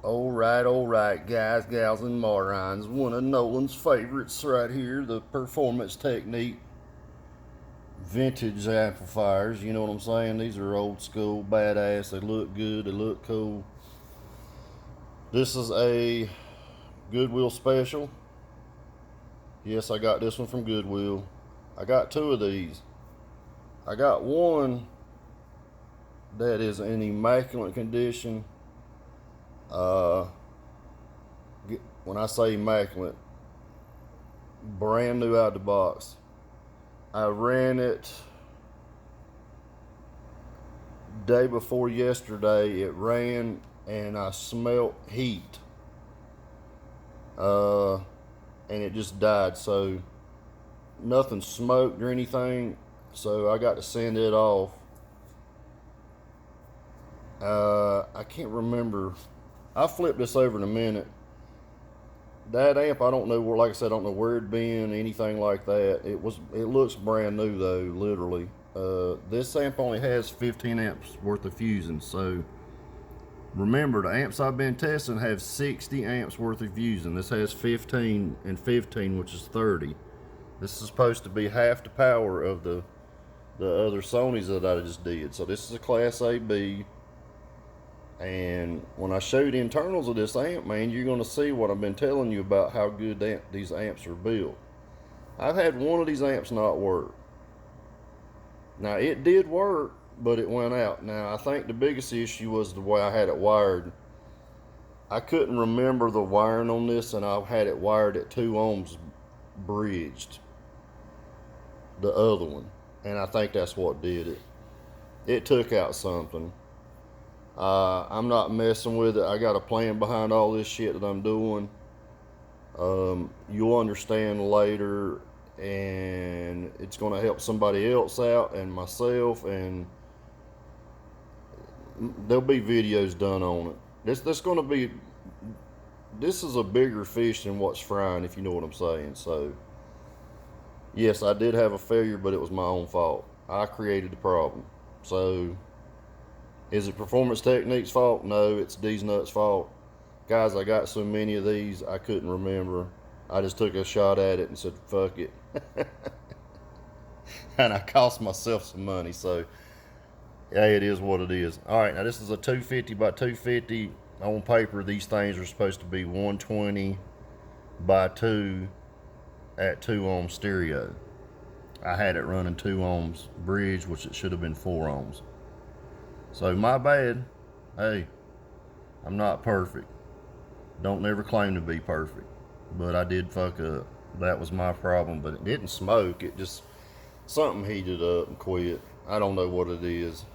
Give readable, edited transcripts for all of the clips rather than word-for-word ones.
All right, guys, gals, and morons. One of Nolan's favorites right here, the Performance Technique vintage amplifiers. You know what I'm saying? These are old school, badass. They look good, they look cool. This is a Goodwill special. Yes, I got this one from Goodwill. I got two of these. I got one that is in immaculate condition. Uh, when I say immaculate, brand new out of the box. I ran it day before yesterday. It ran and I smelt heat. And it just died. So nothing smoked or anything. So I got to send it off. I can't remember. I'll flip this over in a minute. That amp, I don't know where. Like I said, I don't know where it'd been, anything like that. It looks brand new though, literally. This amp only has 15 amps worth of fusing. So remember, the amps I've been testing have 60 amps worth of fusing. This has 15 and 15, which is 30. This is supposed to be half the power of the other Sonys that I just did. So this is a Class AB. And when I show you the internals of this amp, man, you're going to see what I've been telling you about how good these amps are built. I've had one of these amps not work. Now, it did work, but it went out. Now, I think the biggest issue was the way I had it wired. I couldn't remember the wiring on this, and I had it wired at 2 ohms bridged, the other one. And I think that's what did it. It took out something. I'm not messing with it. I got a plan behind all this shit that I'm doing. You'll understand later, and it's going to help somebody else out and myself, and there'll be videos done on it. This is a bigger fish than what's frying, if you know what I'm saying. So yes, I did have a failure, but it was my own fault. I created the problem. So is it Performance Technique's fault? No, it's D's Nuts' fault. Guys, I got so many of these, I couldn't remember. I just took a shot at it and said, fuck it. And I cost myself some money, so yeah, it is what it is. All right, now this is a 250 by 250. On paper, these things are supposed to be 120 by 2 at 2 ohm stereo. I had it running 2 ohms bridge, which it should have been 4 ohms. So my bad. Hey, I'm not perfect. Don't never claim to be perfect. But I did fuck up. That was my problem. But it didn't smoke. It just, something heated up and quit. I don't know what it is.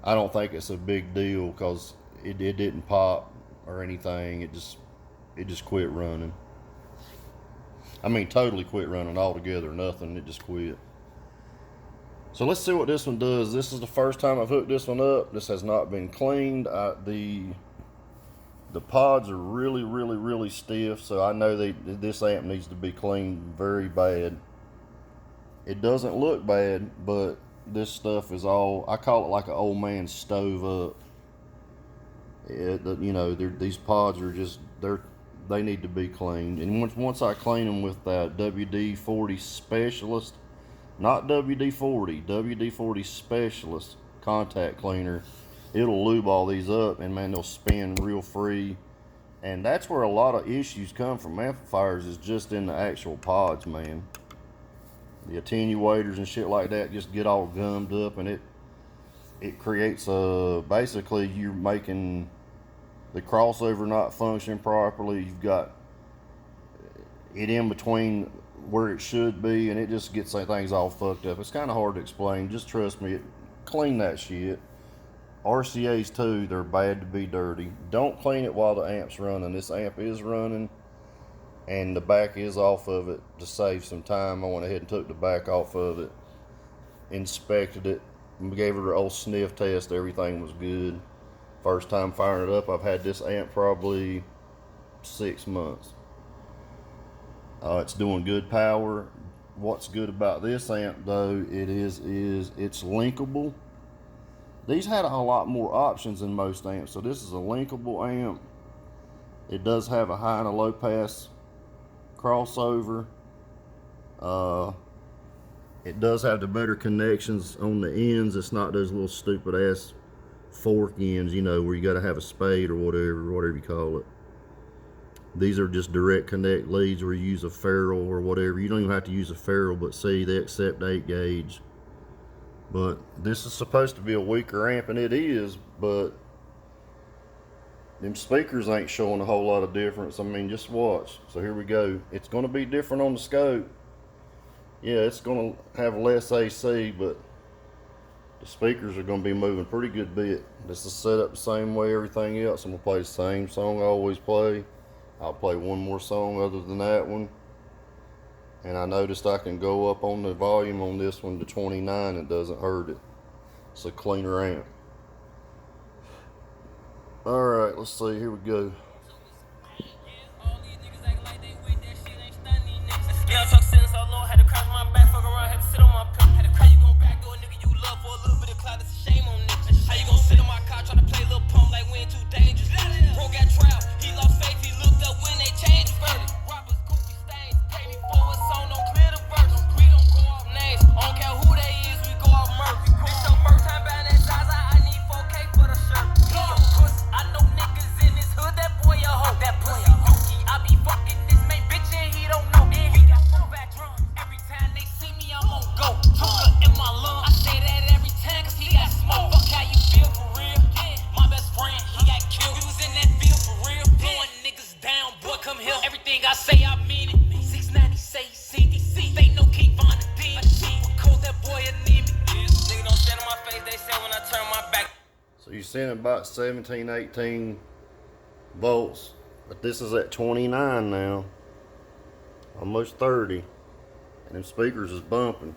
I don't think it's a big deal because it didn't pop or anything. It just quit running. I mean, totally quit running altogether. Nothing. It just quit. So let's see what this one does. This is the first time I've hooked this one up. This has not been cleaned. The pods are really, really, really stiff, so I know this amp needs to be cleaned very bad. It doesn't look bad, but this stuff is all, I call it like an old man's stove up. These pods are just, they need to be cleaned. And once I clean them with that WD-40 Specialist, not WD-40, WD-40 Specialist contact cleaner, it'll lube all these up, and man, they'll spin real free. And that's where a lot of issues come from amplifiers, is just in the actual pods, man. The attenuators and shit like that just get all gummed up, and it creates basically you're making the crossover not function properly. You've got it in between where it should be, and it just gets things all fucked up. It's kind of hard to explain. Just trust me. Clean that shit. RCA's too, they're bad to be dirty. Don't clean it while the amp's running. This amp is running, and the back is off of it to save some time. I went ahead and took the back off of it, inspected it, gave it an old sniff test. Everything was good. First time firing it up. I've had this amp probably 6 months. It's doing good power. What's good about this amp though, it's linkable. These had a lot more options than most amps, so this is a linkable amp. It does have a high and a low pass crossover. It does have the better connections on the ends. It's not those little stupid ass fork ends, you know, where you got to have a spade or whatever you call it. These are just direct connect leads where you use a ferrule or whatever. You don't even have to use a ferrule, but see, they accept 8 gauge. But this is supposed to be a weaker amp, and it is, but them speakers ain't showing a whole lot of difference. I mean, just watch. So here we go. It's going to be different on the scope. Yeah, it's going to have less AC, but the speakers are going to be moving a pretty good bit. This is set up the same way everything else. I'm going to play the same song I always play. I'll play one more song other than that one. And I noticed I can go up on the volume on this one to 29. It doesn't hurt it. It's a cleaner amp. Alright, let's see. Here we go. So you're seeing about 17, 18 volts, but this is at 29 now, almost 30, and them speakers is bumping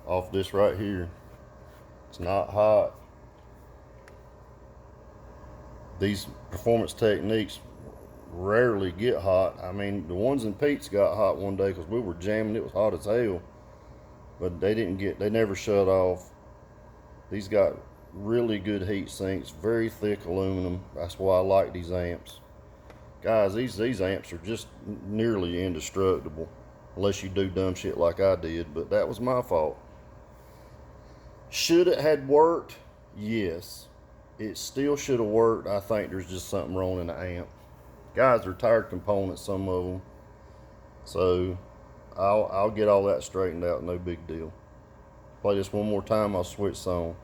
off this right here. It's not hot. These Performance Techniques rarely get hot. I mean, the ones in Pete's got hot one day because we were jamming. It was hot as hell, but they never shut off. These got really good heat sinks, very thick aluminum. That's why I like these amps. Guys, these amps are just nearly indestructible unless you do dumb shit like I did, but that was my fault. Should it had worked? Yes. It still should have worked. I think there's just something wrong in the amp. Guys, they're tired components, some of them. So I'll get all that straightened out, no big deal. Play this one more time, I'll switch song.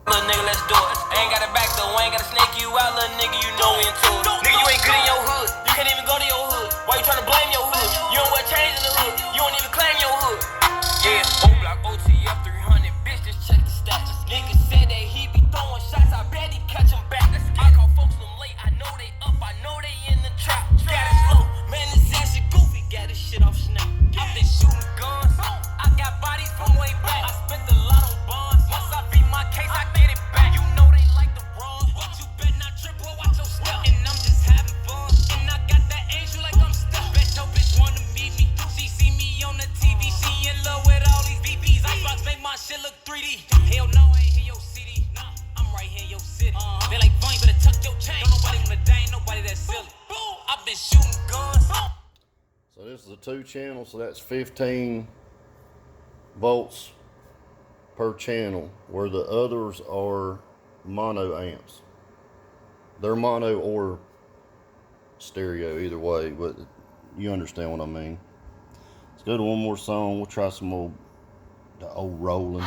Little nigga, let's do it. I ain't got it back though, I ain't gotta snake you out, little nigga, you know we into it. Nigga, you ain't good in your hood, you can't even go to your hood. Why you tryna blame your hood? You don't wear chains in the hood, you don't even claim your hood. Yeah, O-Block, OTF 300, bitch, just check the stats. Nigga said that he be throwing shots, I bet he catch him back. I call folks them late, I know they up, I know they in the trap. Got it slow, man, this ass shit goofy, got this shit off snap. I been shooting guns, I got bodies from way back. I spent a lot on bonds, once I beat my case, I get it back. You know they like the wrong, but you better not trip or watch your step. And I'm just having fun, and I got that angel like I'm stuck. Bet your bitch wanna meet me, she see me on the TV, she in love with all these BBs. Icebox make my shit look 3D. Hell no, I ain't hear your CD, nah, I'm right here in your city. They like, fun, you better tuck your chain. Don't nobody wanna die, ain't nobody that silly. I've been shooting guns. So this is a 2-channel, so that's 15 volts per channel, where the others are mono amps. They're mono or stereo, either way, but you understand what I mean. Let's go to one more song. We'll try some old Roland.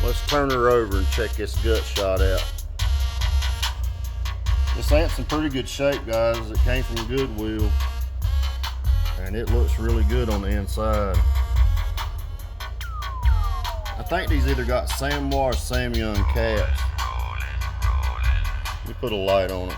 Let's turn her over and check this gut shot out. This amp's in pretty good shape, guys. It came from Goodwill, and it looks really good on the inside. I think these either got Samwa or Samyang caps. Let me put a light on it.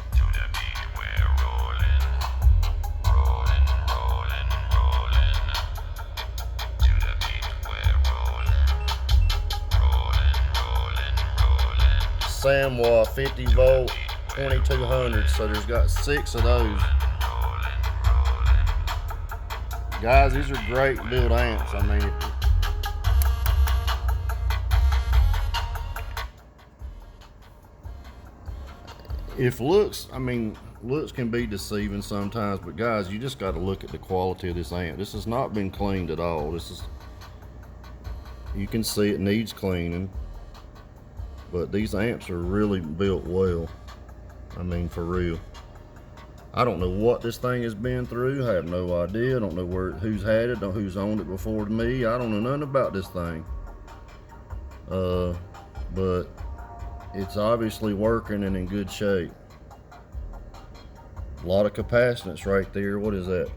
Samoa 50 volt 2200. So there's got 6 of those. Guys, these are great build amps. I mean, if looks can be deceiving sometimes, but guys, you just got to look at the quality of this amp. This has not been cleaned at all. You can see it needs cleaning, but these amps are really built well. I mean, for real. I don't know what this thing has been through. I have no idea. I don't know who's had it, who's owned it before me. I don't know nothing about this thing. But it's obviously working and in good shape. A lot of capacitance right there. What is that?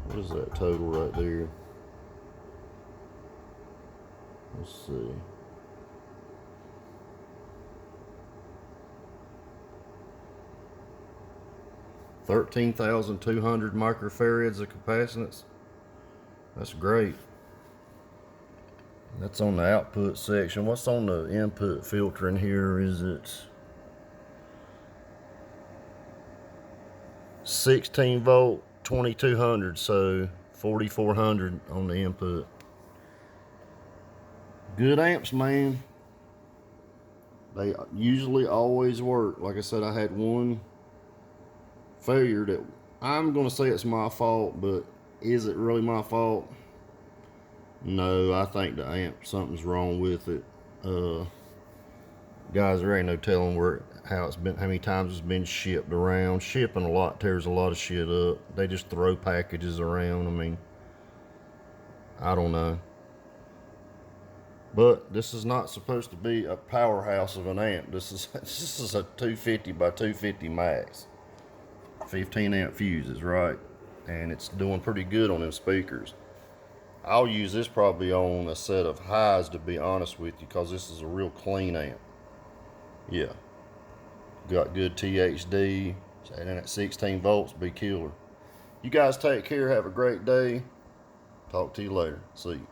What is that total right there? Let's see. $13,200 microfarads of capacitance. That's great. That's on the output section. What's on the input filter in here? Is it 16 volt 2200, so 4400 on the input. Good amps, man. They usually always work. Like I said, I had one failure that I'm gonna say it's my fault, but is it really my fault? No, I think the amp, something's wrong with it. Guys, there ain't no telling how many times it's been shipped around. Shipping a lot tears a lot of shit up. They just throw packages around. I mean, I don't know. But this is not supposed to be a powerhouse of an amp. This is a 250 by 250 max. 15 amp fuses, right? And it's doing pretty good on them speakers. I'll use this probably on a set of highs, to be honest with you, because this is a real clean amp. Yeah. Got good THD, and at 16 volts, be killer. You guys take care, have a great day. Talk to you later. See you.